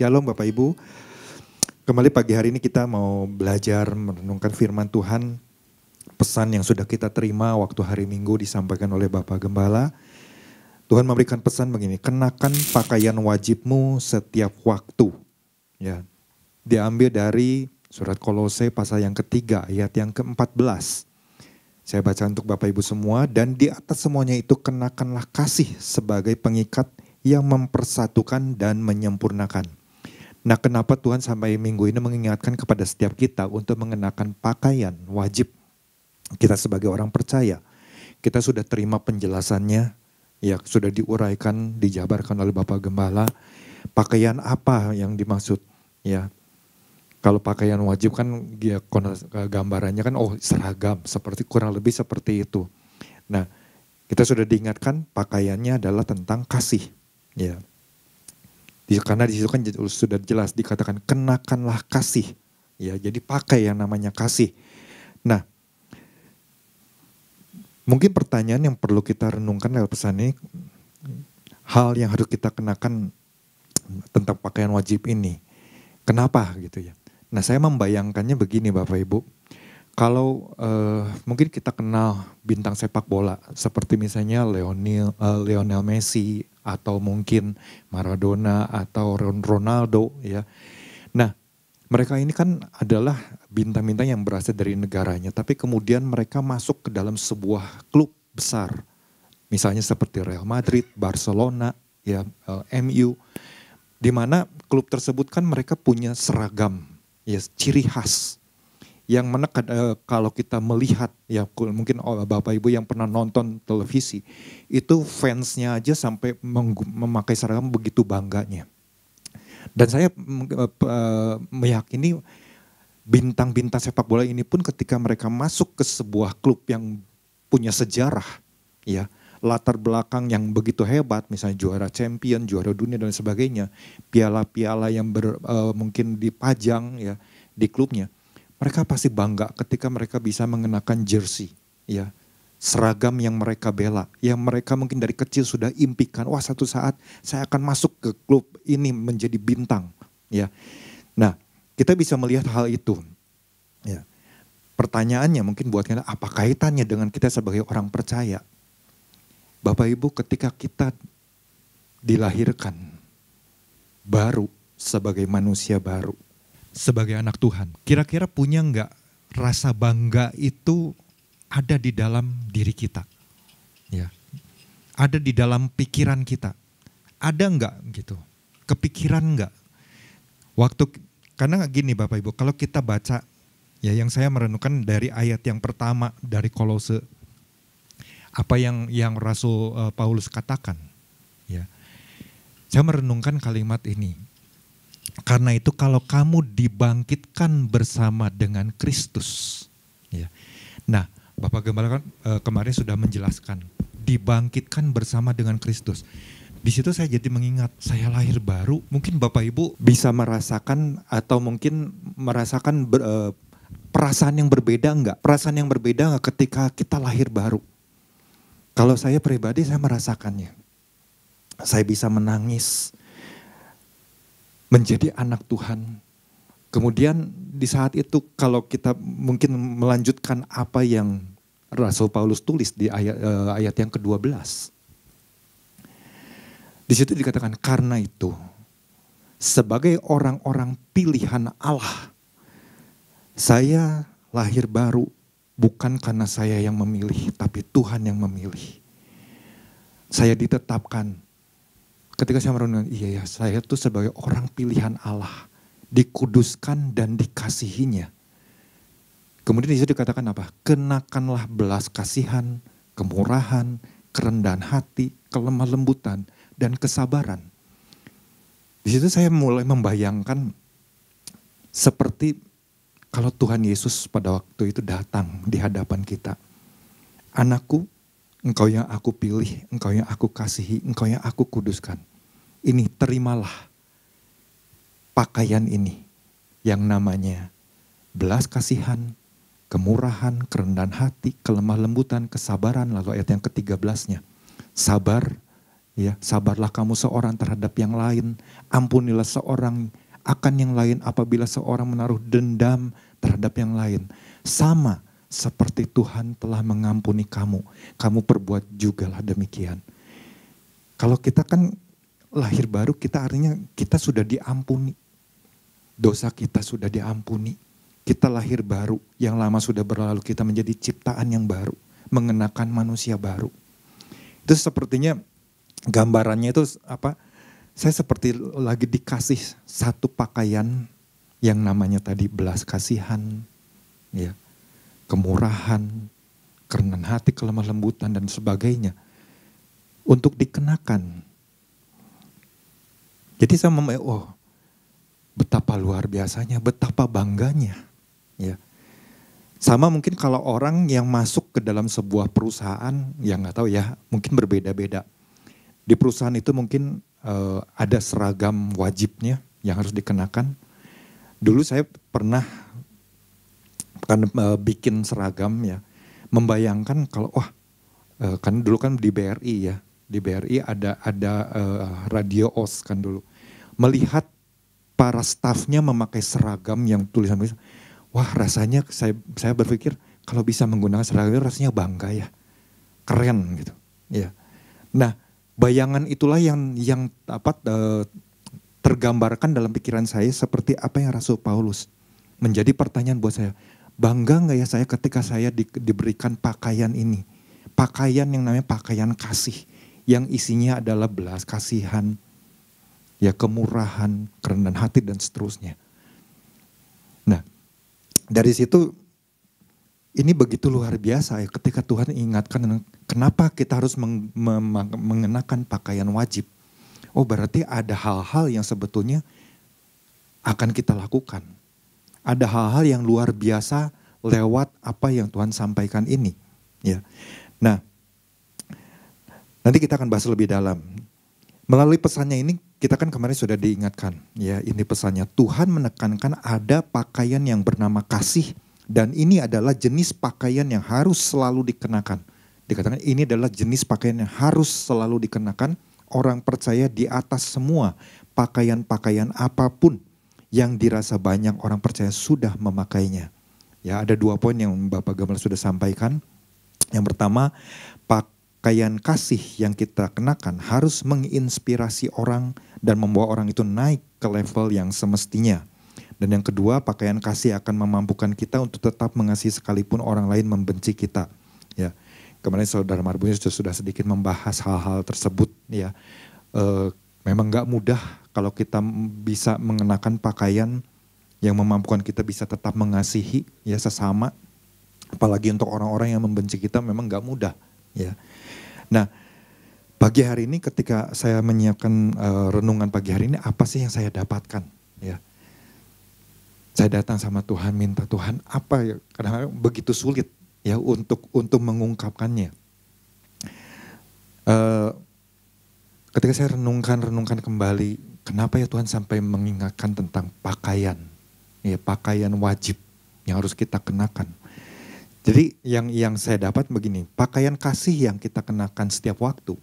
Shalom Bapak Ibu. Kembali pagi hari ini kita mau belajar merenungkan firman Tuhan. Pesan yang sudah kita terima waktu hari Minggu disampaikan oleh Bapak Gembala. Tuhan memberikan pesan begini, kenakan pakaian wajibmu setiap waktu. Ya, diambil dari surat Kolose pasal yang ketiga ayat yang ke-14. Saya baca untuk Bapak Ibu semua, dan di atas semuanya itu kenakanlah kasih sebagai pengikat yang mempersatukan dan menyempurnakan. Nah, kenapa Tuhan sampai minggu ini mengingatkan kepada setiap kita untuk mengenakan pakaian wajib kita sebagai orang percaya. Kita sudah terima penjelasannya, ya sudah diuraikan, dijabarkan oleh Bapak Gembala. Pakaian apa yang dimaksud, ya. Kalau pakaian wajib kan dia gambarannya kan seragam, seperti kurang lebih seperti itu. Nah, kita sudah diingatkan pakaiannya adalah tentang kasih, ya. Karena di situ kan sudah jelas dikatakan kenakanlah kasih, ya. Jadi pakai yang namanya kasih. Nah, mungkin pertanyaan yang perlu kita renungkan lewat pesan ini, hal yang harus kita kenakan tentang pakaian wajib ini, kenapa gitu ya? Nah, saya membayangkannya begini Bapak Ibu, kalau mungkin kita kenal bintang sepak bola seperti misalnya Lionel Messi atau mungkin Maradona atau Ronaldo, ya. Nah, mereka ini kan adalah bintang-bintang yang berasal dari negaranya, tapi kemudian mereka masuk ke dalam sebuah klub besar, misalnya seperti Real Madrid, Barcelona, ya, MU, di mana klub tersebut kan mereka punya seragam, ya, ciri khas yang mana kalau kita melihat, ya mungkin Bapak Ibu yang pernah nonton televisi, itu fansnya aja sampai memakai seragam begitu bangganya. Dan saya meyakini bintang-bintang sepak bola ini pun ketika mereka masuk ke sebuah klub yang punya sejarah, ya, latar belakang yang begitu hebat, misalnya juara champion, juara dunia dan sebagainya, piala-piala yang mungkin dipajang, ya, di klubnya, mereka pasti bangga ketika mereka bisa mengenakan jersey, ya, seragam yang mereka bela, yang mereka mungkin dari kecil sudah impikan, wah satu saat saya akan masuk ke klub ini menjadi bintang, ya. Nah, kita bisa melihat hal itu, ya. Pertanyaannya mungkin buat kita, apa kaitannya dengan kita sebagai orang percaya? Bapak Ibu, ketika kita dilahirkan baru sebagai manusia baru, sebagai anak Tuhan, kira-kira punya enggak rasa bangga itu ada di dalam diri kita, ya, ada di dalam pikiran kita, ada enggak gitu, kepikiran enggak? Karena gini Bapak Ibu, kalau kita baca, ya, yang saya merenungkan dari ayat yang pertama dari Kolose, apa yang Rasul Paulus katakan, ya, saya merenungkan kalimat ini. Karena itu kalau kamu dibangkitkan bersama dengan Kristus, ya. Nah, Bapak Gembala kan kemarin sudah menjelaskan, dibangkitkan bersama dengan Kristus. Di situ saya jadi mengingat, saya lahir baru, mungkin Bapak Ibu bisa merasakan atau mungkin merasakan perasaan yang berbeda enggak? Perasaan yang berbeda enggak ketika kita lahir baru? Kalau saya pribadi saya merasakannya. Saya bisa menangis, menjadi anak Tuhan. Kemudian di saat itu kalau kita mungkin melanjutkan apa yang Rasul Paulus tulis di ayat yang ke-12. Di situ dikatakan, karena itu sebagai orang-orang pilihan Allah, saya lahir baru bukan karena saya yang memilih, tapi Tuhan yang memilih. Saya ditetapkan. Ketika saya merenungkan, iya ya, saya tuh sebagai orang pilihan Allah, dikuduskan dan dikasihinya. Kemudian di situ dikatakan apa? Kenakanlah belas kasihan, kemurahan, kerendahan hati, kelemah lembutan, dan kesabaran. Di situ saya mulai membayangkan seperti kalau Tuhan Yesus pada waktu itu datang di hadapan kita. Anakku, engkau yang aku pilih, engkau yang aku kasihi, engkau yang aku kuduskan. Ini terimalah pakaian ini yang namanya belas kasihan, kemurahan, kerendahan hati, kelemah lembutan, kesabaran. Lalu ayat yang ke-13-nya, sabar Ya, sabarlah kamu seorang terhadap yang lain, ampunilah seorang akan yang lain apabila seorang menaruh dendam terhadap yang lain. Sama seperti Tuhan telah mengampuni kamu, kamu perbuat jugalah demikian. Kalau kita kan lahir baru, kita artinya kita sudah diampuni. Dosa kita sudah diampuni. Kita lahir baru, yang lama sudah berlalu, kita menjadi ciptaan yang baru, mengenakan manusia baru. Itu sepertinya gambarannya itu apa? Saya seperti lagi dikasih satu pakaian yang namanya tadi belas kasihan, ya, kemurahan, kerendahan hati, kelemah lembutan dan sebagainya untuk dikenakan. Jadi saya betapa luar biasanya, betapa bangganya, ya. Sama mungkin kalau orang yang masuk ke dalam sebuah perusahaan, yang nggak tahu ya, mungkin berbeda-beda. Di perusahaan itu mungkin ada seragam wajibnya yang harus dikenakan. Dulu saya pernah bikin seragam ya, membayangkan kalau kan dulu kan di BRI ya, di BRI ada radio OS kan dulu. Melihat para stafnya memakai seragam yang tulisan, wah rasanya saya berpikir kalau bisa menggunakan seragam itu rasanya bangga ya, keren gitu. Ya. Nah, bayangan itulah yang tergambarkan dalam pikiran saya seperti apa yang Rasul Paulus. Menjadi pertanyaan buat saya, bangga nggak ya saya ketika saya diberikan pakaian ini, pakaian yang namanya pakaian kasih, yang isinya adalah belas kasihan, ya kemurahan, kerendahan hati dan seterusnya. Nah, dari situ ini begitu luar biasa ya ketika Tuhan ingatkan kenapa kita harus mengenakan pakaian wajib. Oh berarti ada hal-hal yang sebetulnya akan kita lakukan. Ada hal-hal yang luar biasa lewat apa yang Tuhan sampaikan ini. Ya. Nah, nanti kita akan bahas lebih dalam. Melalui pesannya ini kita kan kemarin sudah diingatkan. Ya, ini pesannya Tuhan menekankan ada pakaian yang bernama kasih. Dan ini adalah jenis pakaian yang harus selalu dikenakan. Dikatakan ini adalah jenis pakaian yang harus selalu dikenakan. Orang percaya di atas semua pakaian-pakaian apapun yang dirasa banyak orang percaya sudah memakainya. Ya, ada 2 poin yang Bapak Gembala sudah sampaikan. Yang pertama, pakaian kasih yang kita kenakan harus menginspirasi orang dan membawa orang itu naik ke level yang semestinya. Dan yang kedua, pakaian kasih akan memampukan kita untuk tetap mengasihi sekalipun orang lain membenci kita. Ya, kemarin Saudara Marbunyi sudah sedikit membahas hal-hal tersebut. Ya, memang nggak mudah kalau kita bisa mengenakan pakaian yang memampukan kita bisa tetap mengasihi ya sesama, apalagi untuk orang-orang yang membenci kita memang nggak mudah. Ya, nah pagi hari ini ketika saya menyiapkan renungan pagi hari ini, apa sih yang saya dapatkan? Ya. Saya datang sama Tuhan, minta Tuhan apa ya, kadang-kadang begitu sulit ya untuk mengungkapkannya. Ketika saya renungkan kembali, kenapa ya Tuhan sampai mengingatkan tentang pakaian, ya pakaian wajib yang harus kita kenakan. Jadi yang saya dapat begini, pakaian kasih yang kita kenakan setiap waktu,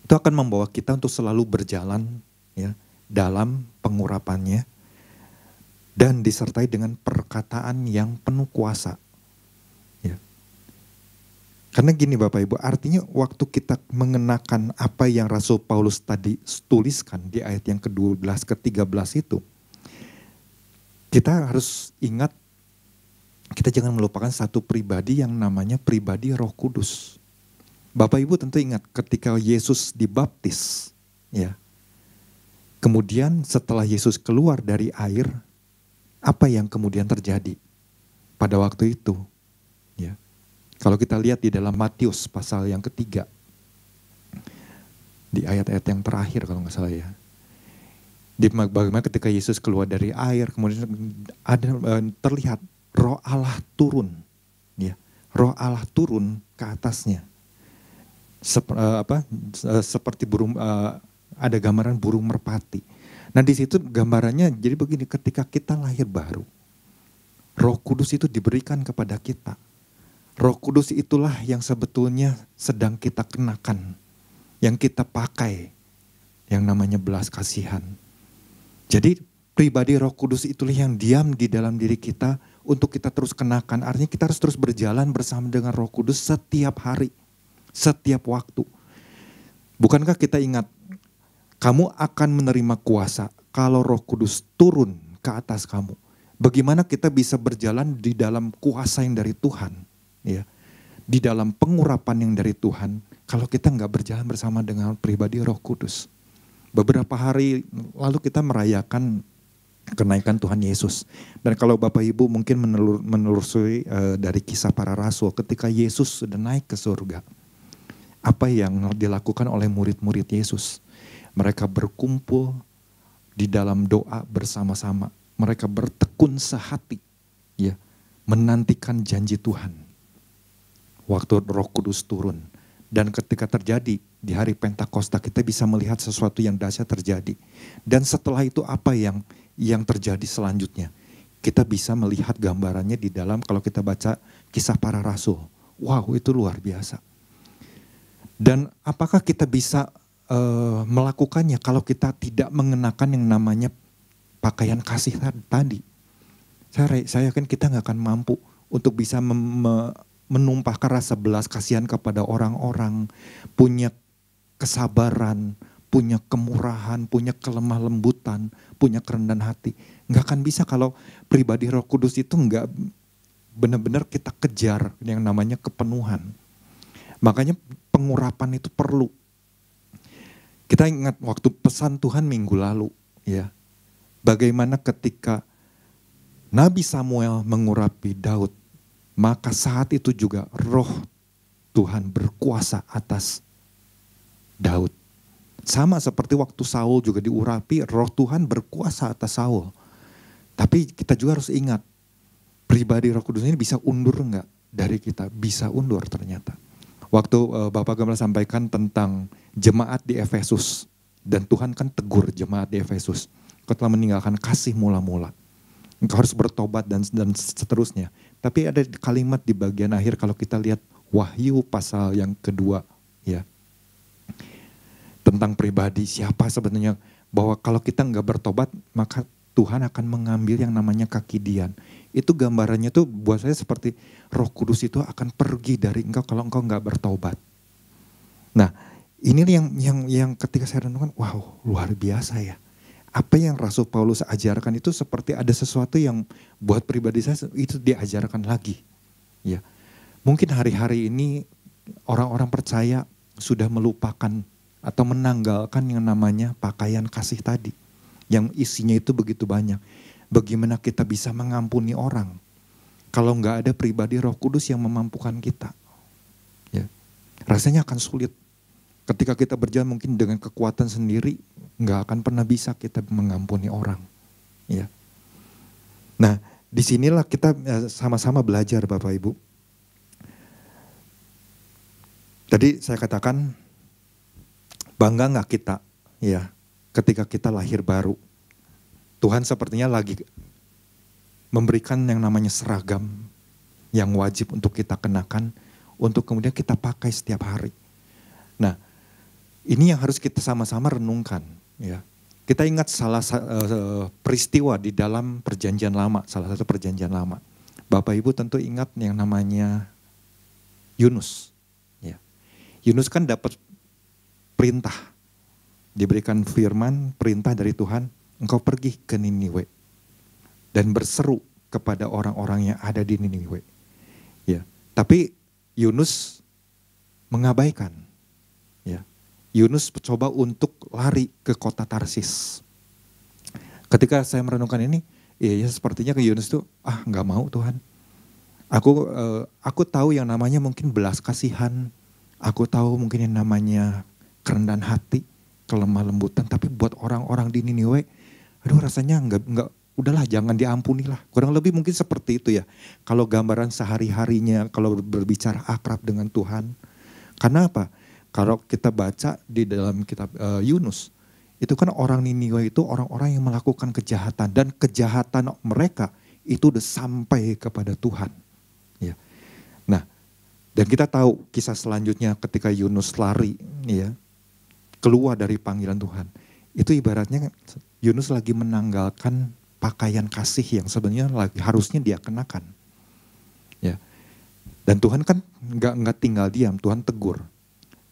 itu akan membawa kita untuk selalu berjalan ya dalam pengurapannya, dan disertai dengan perkataan yang penuh kuasa. Ya. Karena gini Bapak Ibu, artinya waktu kita mengenakan apa yang Rasul Paulus tadi tuliskan di ayat yang ke-12 ke-13 itu, kita harus ingat, kita jangan melupakan satu pribadi yang namanya pribadi Roh Kudus. Bapak Ibu tentu ingat ketika Yesus dibaptis, ya. Kemudian setelah Yesus keluar dari air, apa yang kemudian terjadi pada waktu itu? Ya. Kalau kita lihat di dalam Matius pasal yang ke-3, di ayat-ayat yang terakhir kalau nggak salah ya. Di bagaimana ketika Yesus keluar dari air, kemudian ada terlihat Roh Allah turun, ya. Roh Allah turun ke atasnya. Seperti burung, ada gambaran burung merpati. Nah di situ gambarannya jadi begini, ketika kita lahir baru, Roh Kudus itu diberikan kepada kita. Roh Kudus itulah yang sebetulnya sedang kita kenakan. yang kita pakai yang namanya belas kasihan. Jadi pribadi Roh Kudus itulah yang diam di dalam diri kita untuk kita terus kenakan. Artinya kita harus terus berjalan bersama dengan Roh Kudus setiap hari, setiap waktu. Bukankah kita ingat, kamu akan menerima kuasa kalau Roh Kudus turun ke atas kamu. Bagaimana kita bisa berjalan di dalam kuasa yang dari Tuhan, ya, di dalam pengurapan yang dari Tuhan, kalau kita nggak berjalan bersama dengan pribadi Roh Kudus. Beberapa hari lalu kita merayakan kenaikan Tuhan Yesus. Dan kalau Bapak Ibu mungkin menelusuri dari kisah para rasul ketika Yesus sudah naik ke surga. Apa yang dilakukan oleh murid-murid Yesus? Mereka berkumpul di dalam doa bersama-sama. Mereka bertekun sehati, ya, menantikan janji Tuhan. Waktu Roh Kudus turun. Dan ketika terjadi di hari Pentakosta, kita bisa melihat sesuatu yang dahsyat terjadi. Dan setelah itu apa yang terjadi selanjutnya? Kita bisa melihat gambarannya di dalam kalau kita baca kisah para rasul. Wow, itu luar biasa. Dan apakah kita bisa melakukannya kalau kita tidak mengenakan yang namanya pakaian kasih tadi? Saya yakin kita nggak akan mampu untuk bisa menumpahkan rasa belas kasihan kepada orang-orang, punya kesabaran, punya kemurahan, punya kelemah lembutan, punya kerendahan hati. Nggak akan bisa kalau pribadi Roh Kudus itu nggak benar-benar kita kejar yang namanya kepenuhan. Makanya pengurapan itu perlu. Kita ingat waktu pesan Tuhan minggu lalu, ya, bagaimana ketika Nabi Samuel mengurapi Daud, maka saat itu juga Roh Tuhan berkuasa atas Daud. Sama seperti waktu Saul juga diurapi, Roh Tuhan berkuasa atas Saul. Tapi kita juga harus ingat, pribadi Roh Kudus ini bisa undur enggak dari kita? Bisa undur ternyata. Waktu Bapak Gembala sampaikan tentang jemaat di Efesus, dan Tuhan kan tegur jemaat di Efesus, kau telah meninggalkan kasih mula-mula. Engkau harus bertobat dan seterusnya. Tapi ada kalimat di bagian akhir kalau kita lihat Wahyu pasal yang kedua, ya, tentang pribadi siapa sebenarnya, bahwa kalau kita nggak bertobat maka Tuhan akan mengambil yang namanya kakidian. Itu gambarannya tuh buat saya seperti Roh Kudus itu akan pergi dari engkau kalau engkau nggak bertobat. Nah, ini yang ketika saya renungkan, wow, luar biasa ya. Apa yang Rasul Paulus ajarkan itu seperti ada sesuatu yang buat pribadi saya itu diajarkan lagi. Ya, mungkin hari-hari ini orang-orang percaya sudah melupakan atau menanggalkan yang namanya pakaian kasih tadi. Yang isinya itu begitu banyak. Bagaimana kita bisa mengampuni orang kalau nggak ada pribadi Roh Kudus yang memampukan kita. Ya, rasanya akan sulit. Ketika kita berjalan mungkin dengan kekuatan sendiri, nggak akan pernah bisa kita mengampuni orang. Ya. Nah, disinilah kita sama-sama belajar Bapak Ibu. Tadi saya katakan, bangga nggak kita, ya, ketika kita lahir baru. Tuhan sepertinya lagi memberikan yang namanya seragam yang wajib untuk kita kenakan, untuk kemudian kita pakai setiap hari. Nah, ini yang harus kita sama-sama renungkan, ya. Kita ingat peristiwa di dalam perjanjian lama, salah satu perjanjian lama. Bapak Ibu tentu ingat yang namanya Yunus. Ya. Yunus kan dapat perintah, diberikan firman, perintah dari Tuhan, engkau pergi ke Niniwe dan berseru kepada orang-orang yang ada di Niniwe. Ya. Tapi Yunus mengabaikan, ya. Yunus coba untuk lari ke kota Tarsis. Ketika saya merenungkan ini, ya sepertinya ke Yunus itu, nggak mau Tuhan. Aku tahu yang namanya mungkin belas kasihan, aku tahu mungkin yang namanya kerendahan hati, kelemah lembutan. Tapi buat orang-orang di Niniwe, aduh rasanya nggak, udahlah jangan diampuni lah. Kurang lebih mungkin seperti itu ya. Kalau gambaran sehari-harinya, kalau berbicara akrab dengan Tuhan. Karena apa? Kalau kita baca di dalam kitab Yunus, itu kan orang Niniwe itu orang-orang yang melakukan kejahatan. Dan kejahatan mereka itu udah sampai kepada Tuhan. Ya. Nah, dan kita tahu kisah selanjutnya ketika Yunus lari, ya, keluar dari panggilan Tuhan. Itu ibaratnya Yunus lagi menanggalkan pakaian kasih yang sebenarnya harusnya dia kenakan. Ya. Dan Tuhan kan nggak tinggal diam, Tuhan tegur.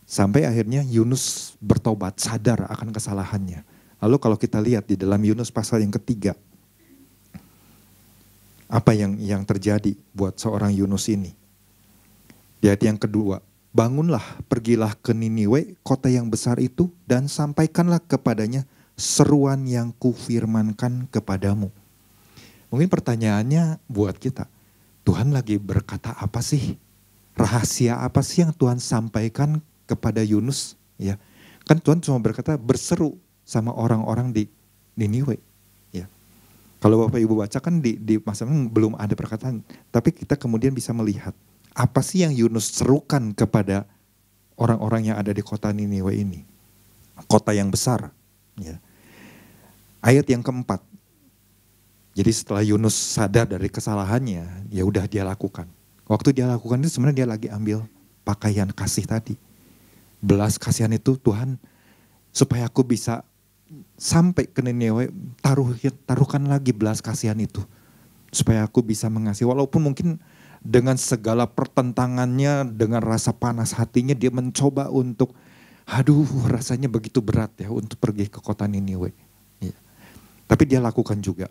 Sampai akhirnya Yunus bertobat, sadar akan kesalahannya. Lalu kalau kita lihat di dalam Yunus pasal yang ketiga, apa yang terjadi buat seorang Yunus ini? Di ayat yang kedua, bangunlah, pergilah ke Niniwe, kota yang besar itu, dan sampaikanlah kepadanya seruan yang kufirmankan kepadamu. Mungkin pertanyaannya buat kita, Tuhan lagi berkata apa sih? Rahasia apa sih yang Tuhan sampaikan kepada Yunus? Ya, kan Tuhan cuma berkata berseru sama orang-orang di Niniwe. Ya. Kalau Bapak Ibu baca kan di masa belum ada perkataan, tapi kita kemudian bisa melihat apa sih yang Yunus serukan kepada orang-orang yang ada di kota Niniwe ini. Kota yang besar. Ya. Ayat yang keempat. Jadi setelah Yunus sadar dari kesalahannya, ya udah dia lakukan. Waktu dia lakukan itu sebenarnya dia lagi ambil pakaian kasih tadi. Belas kasihan itu Tuhan supaya aku bisa sampai ke Niniwe, taruhkan lagi belas kasihan itu. Supaya aku bisa mengasihi, walaupun mungkin dengan segala pertentangannya, dengan rasa panas hatinya dia mencoba untuk, rasanya begitu berat ya untuk pergi ke kota Niniwe. Ya. Tapi dia lakukan juga.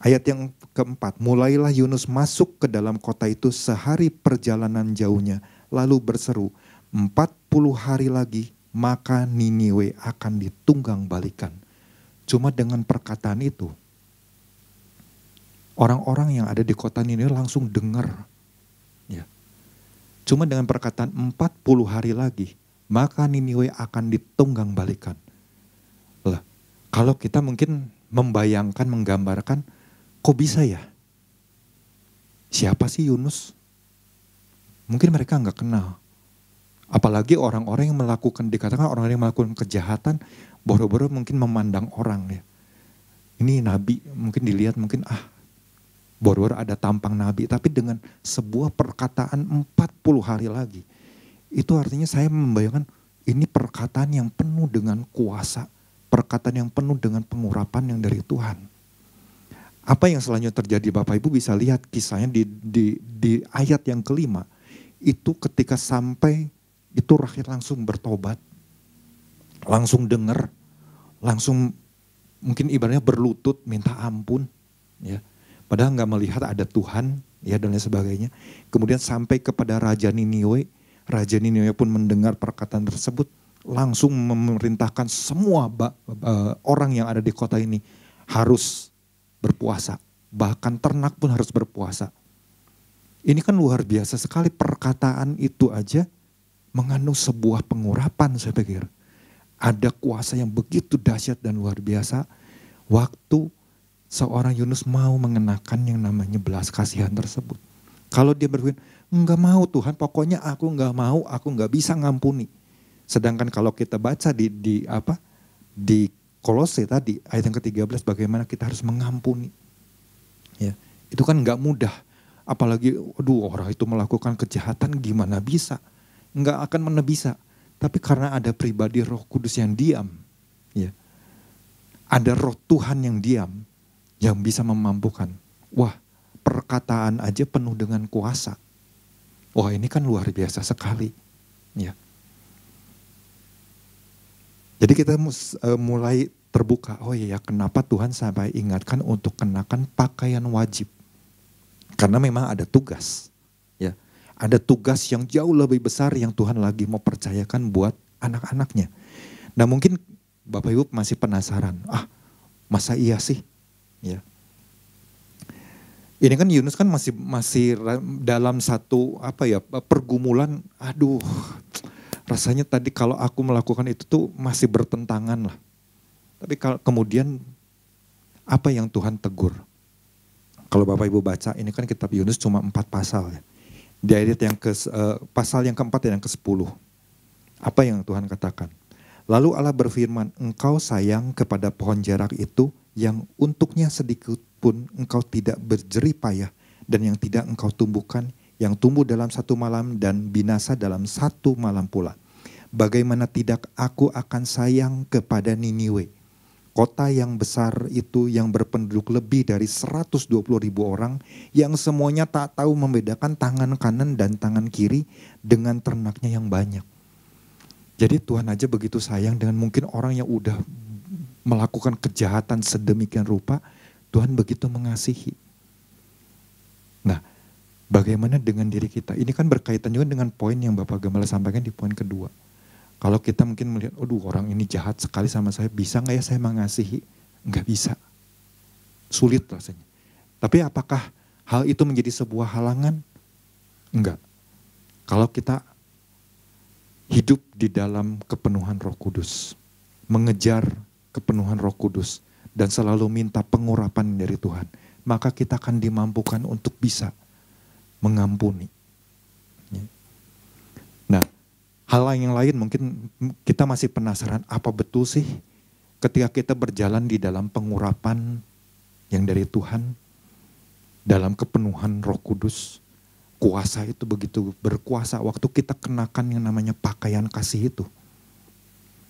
Ayat yang keempat, mulailah Yunus masuk ke dalam kota itu sehari perjalanan jauhnya, lalu berseru, 40 hari lagi maka Niniwe akan ditunggang balikan. Cuma dengan perkataan itu, orang-orang yang ada di kota Niniwe langsung dengar. Ya. Cuma dengan perkataan 40 hari lagi, maka Niniwe akan ditunggang balikan. Lah, kalau kita mungkin membayangkan, menggambarkan, kok bisa ya? Siapa sih Yunus? Mungkin mereka nggak kenal. Apalagi orang-orang yang melakukan, dikatakan orang-orang yang melakukan kejahatan, boro-boro mungkin memandang orang ya. Ini nabi, mungkin dilihat mungkin boro-boro ada tampang nabi. Tapi dengan sebuah perkataan 40 hari lagi. Itu artinya saya membayangkan ini perkataan yang penuh dengan kuasa. Perkataan yang penuh dengan pengurapan yang dari Tuhan. Apa yang selanjutnya terjadi, Bapak Ibu bisa lihat kisahnya di ayat yang kelima. Itu ketika sampai, itu rakyat langsung bertobat, langsung dengar, langsung mungkin ibaratnya berlutut minta ampun, ya. Padahal nggak melihat ada Tuhan, ya dan lain sebagainya. Kemudian sampai kepada Raja Niniwe pun mendengar perkataan tersebut, langsung memerintahkan semua orang yang ada di kota ini harus berpuasa, bahkan ternak pun harus berpuasa. Ini kan luar biasa sekali, perkataan itu aja mengandung sebuah pengurapan, saya pikir. Ada kuasa yang begitu dahsyat dan luar biasa waktu seorang Yunus mau mengenakan yang namanya belas kasihan tersebut. Kalau dia berpikir, enggak mau Tuhan, pokoknya aku enggak mau, aku enggak bisa ngampuni. Sedangkan kalau kita baca di Kolose tadi, ayat yang ke-13, bagaimana kita harus mengampuni. Ya, itu kan enggak mudah. Apalagi, orang itu melakukan kejahatan gimana bisa. Enggak akan mana bisa. Tapi karena ada pribadi Roh Kudus yang diam. Ya, ada Roh Tuhan yang diam. Yang bisa memampukan. Wah, perkataan aja penuh dengan kuasa. Wah, ini kan luar biasa sekali. Ya. Jadi kita mulai terbuka. Oh iya, kenapa Tuhan sampai ingatkan untuk kenakan pakaian wajib. Karena memang ada tugas. Ya, ada tugas yang jauh lebih besar yang Tuhan lagi mau percayakan buat anak-anaknya. Nah mungkin Bapak Ibu masih penasaran. Masa iya sih? Ya. Ini kan Yunus kan masih dalam satu pergumulan. Rasanya tadi kalau aku melakukan itu tuh masih bertentangan lah. Tapi kemudian apa yang Tuhan tegur? Kalau Bapak Ibu baca, ini kan kitab Yunus cuma 4 pasal ya. Di ayat yang pasal yang keempat dan yang ke-10. Apa yang Tuhan katakan? Lalu Allah berfirman, engkau sayang kepada pohon jarak itu yang untuknya sedikit pun engkau tidak berjerih payah dan yang tidak engkau tumbuhkan, yang tumbuh dalam 1 malam dan binasa dalam 1 malam pula. bagaimana tidak aku akan sayang kepada Niniwe, kota yang besar itu yang berpenduduk lebih dari 120.000 orang, yang semuanya tak tahu membedakan tangan kanan dan tangan kiri dengan ternaknya yang banyak. Jadi Tuhan aja begitu sayang dengan mungkin orang yang udah melakukan kejahatan sedemikian rupa, Tuhan begitu mengasihi. Nah, bagaimana dengan diri kita? Ini kan berkaitan juga dengan poin yang Bapak Gembala sampaikan di poin kedua. Kalau kita mungkin melihat, aduh orang ini jahat sekali sama saya, bisa gak ya saya mengasihi? Enggak bisa. Sulit rasanya. Tapi apakah hal itu menjadi sebuah halangan? Enggak. Kalau kita hidup di dalam kepenuhan Roh Kudus, mengejar kepenuhan Roh Kudus, dan selalu minta pengurapan dari Tuhan, maka kita akan dimampukan untuk bisa mengampuni. Nah, hal yang lain mungkin kita masih penasaran, apa betul sih ketika kita berjalan di dalam pengurapan yang dari Tuhan, dalam kepenuhan Roh Kudus, kuasa itu begitu berkuasa waktu kita kenakan yang namanya pakaian kasih itu.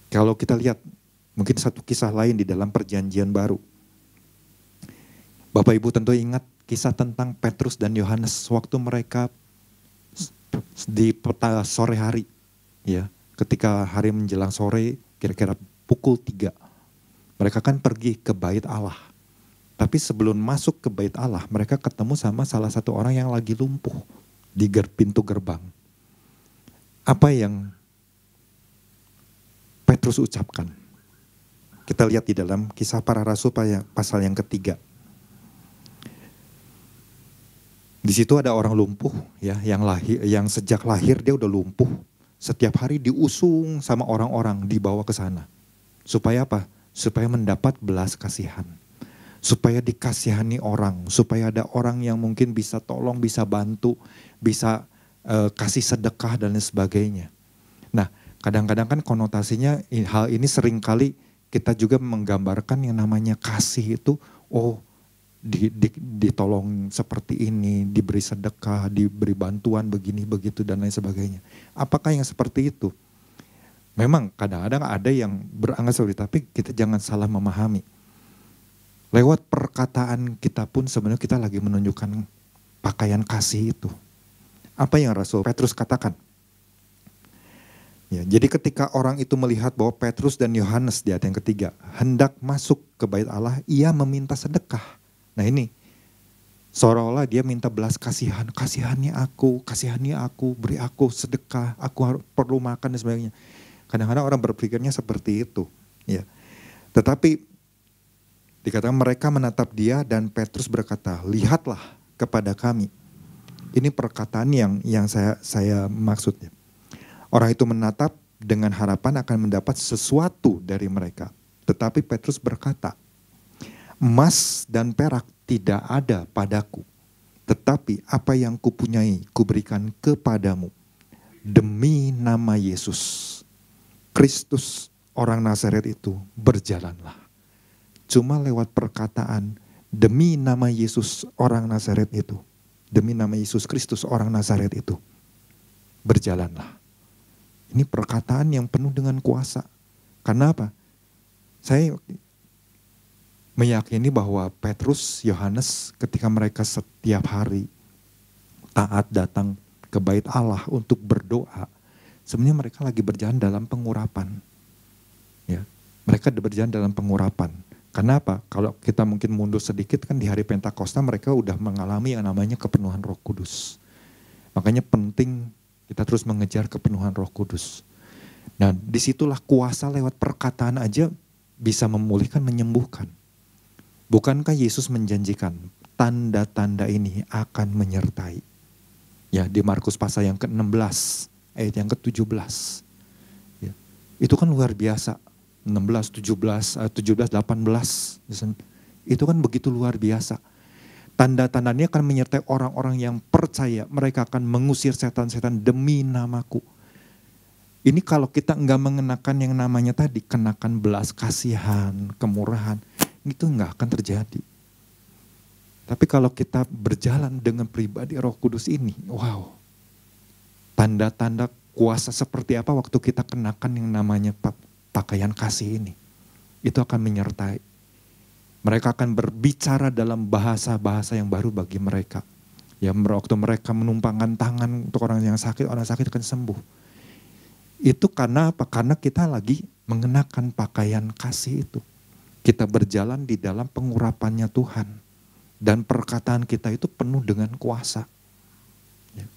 Kalau kita lihat mungkin satu kisah lain di dalam Perjanjian Baru. Bapak Ibu tentu ingat kisah tentang Petrus dan Yohanes waktu mereka di sore hari, ya, ketika hari menjelang sore kira-kira pukul 3. Mereka kan pergi ke bait Allah. Tapi sebelum masuk ke bait Allah, mereka ketemu sama salah satu orang yang lagi lumpuh di pintu gerbang. Apa yang Petrus ucapkan? Kita lihat di dalam Kisah Para Rasul pasal yang ketiga. Di situ ada orang lumpuh, ya, yang sejak lahir dia udah lumpuh. Setiap hari diusung sama orang-orang, dibawa ke sana. Supaya apa? Supaya mendapat belas kasihan. Supaya dikasihani orang, supaya ada orang yang mungkin bisa tolong, bisa bantu, bisa kasih sedekah dan lain sebagainya. Nah, kadang-kadang kan konotasinya hal ini seringkali kita juga menggambarkan yang namanya kasih itu, ditolong seperti ini, diberi sedekah, diberi bantuan begini begitu dan lain sebagainya. Apakah yang seperti itu? Memang kadang-kadang ada yang beranggap seperti itu, tapi kita jangan salah memahami. Lewat perkataan kita pun sebenarnya kita lagi menunjukkan pakaian kasih itu. Apa yang Rasul Petrus katakan? Ya, jadi ketika orang itu melihat bahwa Petrus dan Yohanes di ayat yang ketiga hendak masuk ke bait Allah, ia meminta sedekah. Nah ini, seolah-olah dia minta belas kasihan, kasihani aku, beri aku sedekah, aku perlu makan dan sebagainya. Kadang-kadang orang berpikirnya seperti itu. Ya. Tetapi dikatakan mereka menatap dia dan Petrus berkata, lihatlah kepada kami. Ini perkataan yang saya maksudnya. Orang itu menatap dengan harapan akan mendapat sesuatu dari mereka. Tetapi Petrus berkata, emas dan perak tidak ada padaku, tetapi apa yang kupunyai kuberikan kepadamu. Demi nama Yesus Kristus orang Nazaret itu, berjalanlah. Cuma lewat perkataan demi nama Yesus orang Nazaret itu, demi nama Yesus Kristus orang Nazaret itu, berjalanlah. Ini perkataan yang penuh dengan kuasa. Karena apa? Saya meyakini bahwa Petrus, Yohanes ketika mereka setiap hari taat datang ke bait Allah untuk berdoa, sebenarnya mereka lagi berjalan dalam pengurapan. Ya, mereka berjalan dalam pengurapan. Karena apa? Kalau kita mungkin mundur sedikit kan di hari Pentakosta mereka udah mengalami yang namanya kepenuhan Roh Kudus. Makanya penting kita terus mengejar kepenuhan Roh Kudus. Nah, disitulah kuasa lewat perkataan aja bisa memulihkan, menyembuhkan. Bukankah Yesus menjanjikan tanda-tanda ini akan menyertai? Ya, di Markus pasal yang ke-16, ayat yang ke-17. Ya, itu kan luar biasa. 16, 17, 18. Itu kan begitu luar biasa. Tanda-tandanya akan menyertai orang-orang yang percaya. Mereka akan mengusir setan-setan demi namaku. Ini kalau kita enggak mengenakan yang namanya tadi, kenakan belas kasihan, kemurahan, itu enggak akan terjadi. Tapi kalau kita berjalan dengan pribadi Roh Kudus ini, wow, tanda-tanda kuasa seperti apa waktu kita kenakan yang namanya pakaian kasih ini. Itu akan menyertai. Mereka akan berbicara dalam bahasa-bahasa yang baru bagi mereka. Ya, waktu mereka menumpangkan tangan untuk orang sakit akan sembuh. Itu karena apa? Karena kita lagi mengenakan pakaian kasih itu. Kita berjalan di dalam pengurapannya Tuhan. Dan perkataan kita itu penuh dengan kuasa. Ya.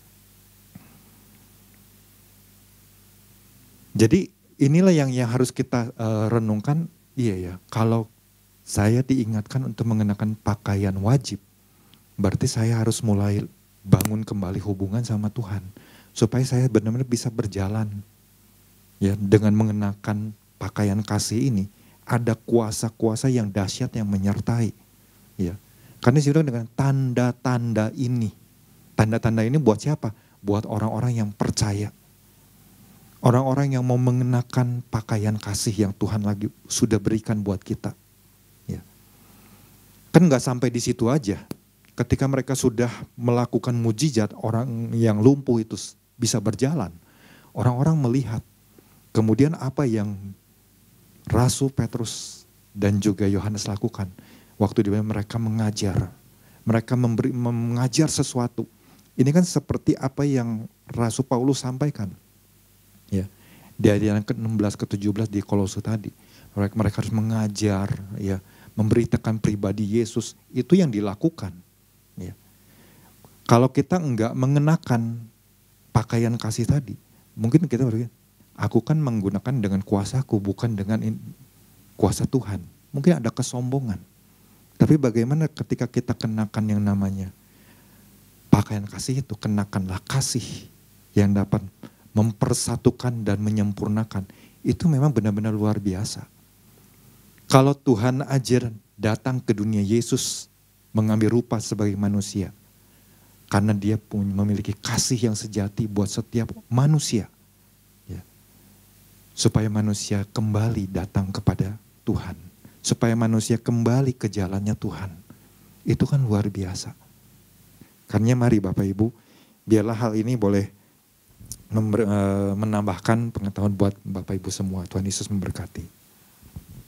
Jadi inilah yang harus kita renungkan. Iya ya, kalau saya diingatkan untuk mengenakan pakaian wajib, berarti saya harus mulai bangun kembali hubungan sama Tuhan. Supaya saya benar-benar bisa berjalan. Ya, dengan mengenakan pakaian kasih ini, ada kuasa-kuasa yang dahsyat yang menyertai. Ya. Karena disebut dengan tanda-tanda ini. Tanda-tanda ini buat siapa? Buat orang-orang yang percaya. Orang-orang yang mau mengenakan pakaian kasih yang Tuhan lagi sudah berikan buat kita. Ya. Kan gak sampai di situ aja. Ketika mereka sudah melakukan mujizat, orang yang lumpuh itu bisa berjalan. Orang-orang melihat. Kemudian apa yang Rasul Petrus dan juga Yohanes lakukan? Waktu di mana mereka mengajar. Mereka mengajar sesuatu. Ini kan seperti apa yang Rasul Paulus sampaikan. Ya, di ayat ke-16 ke-17 di Kolose tadi. Mereka harus mengajar, ya, memberitakan pribadi Yesus. Itu yang dilakukan. Ya. Kalau kita enggak mengenakan pakaian kasih tadi, mungkin kita berpikir, aku kan menggunakan dengan kuasaku, bukan dengan kuasa Tuhan. Mungkin ada kesombongan. Tapi bagaimana ketika kita kenakan yang namanya pakaian kasih itu, kenakanlah kasih yang dapat mempersatukan dan menyempurnakan. Itu memang benar-benar luar biasa. Kalau Tuhan ajar datang ke dunia, Yesus mengambil rupa sebagai manusia. Karena dia memiliki kasih yang sejati buat setiap manusia. Ya. Supaya manusia kembali datang kepada Tuhan. Supaya manusia kembali ke jalannya Tuhan. Itu kan luar biasa. Karena mari Bapak Ibu, biarlah hal ini boleh menambahkan pengetahuan buat Bapak Ibu semua. Tuhan Yesus memberkati.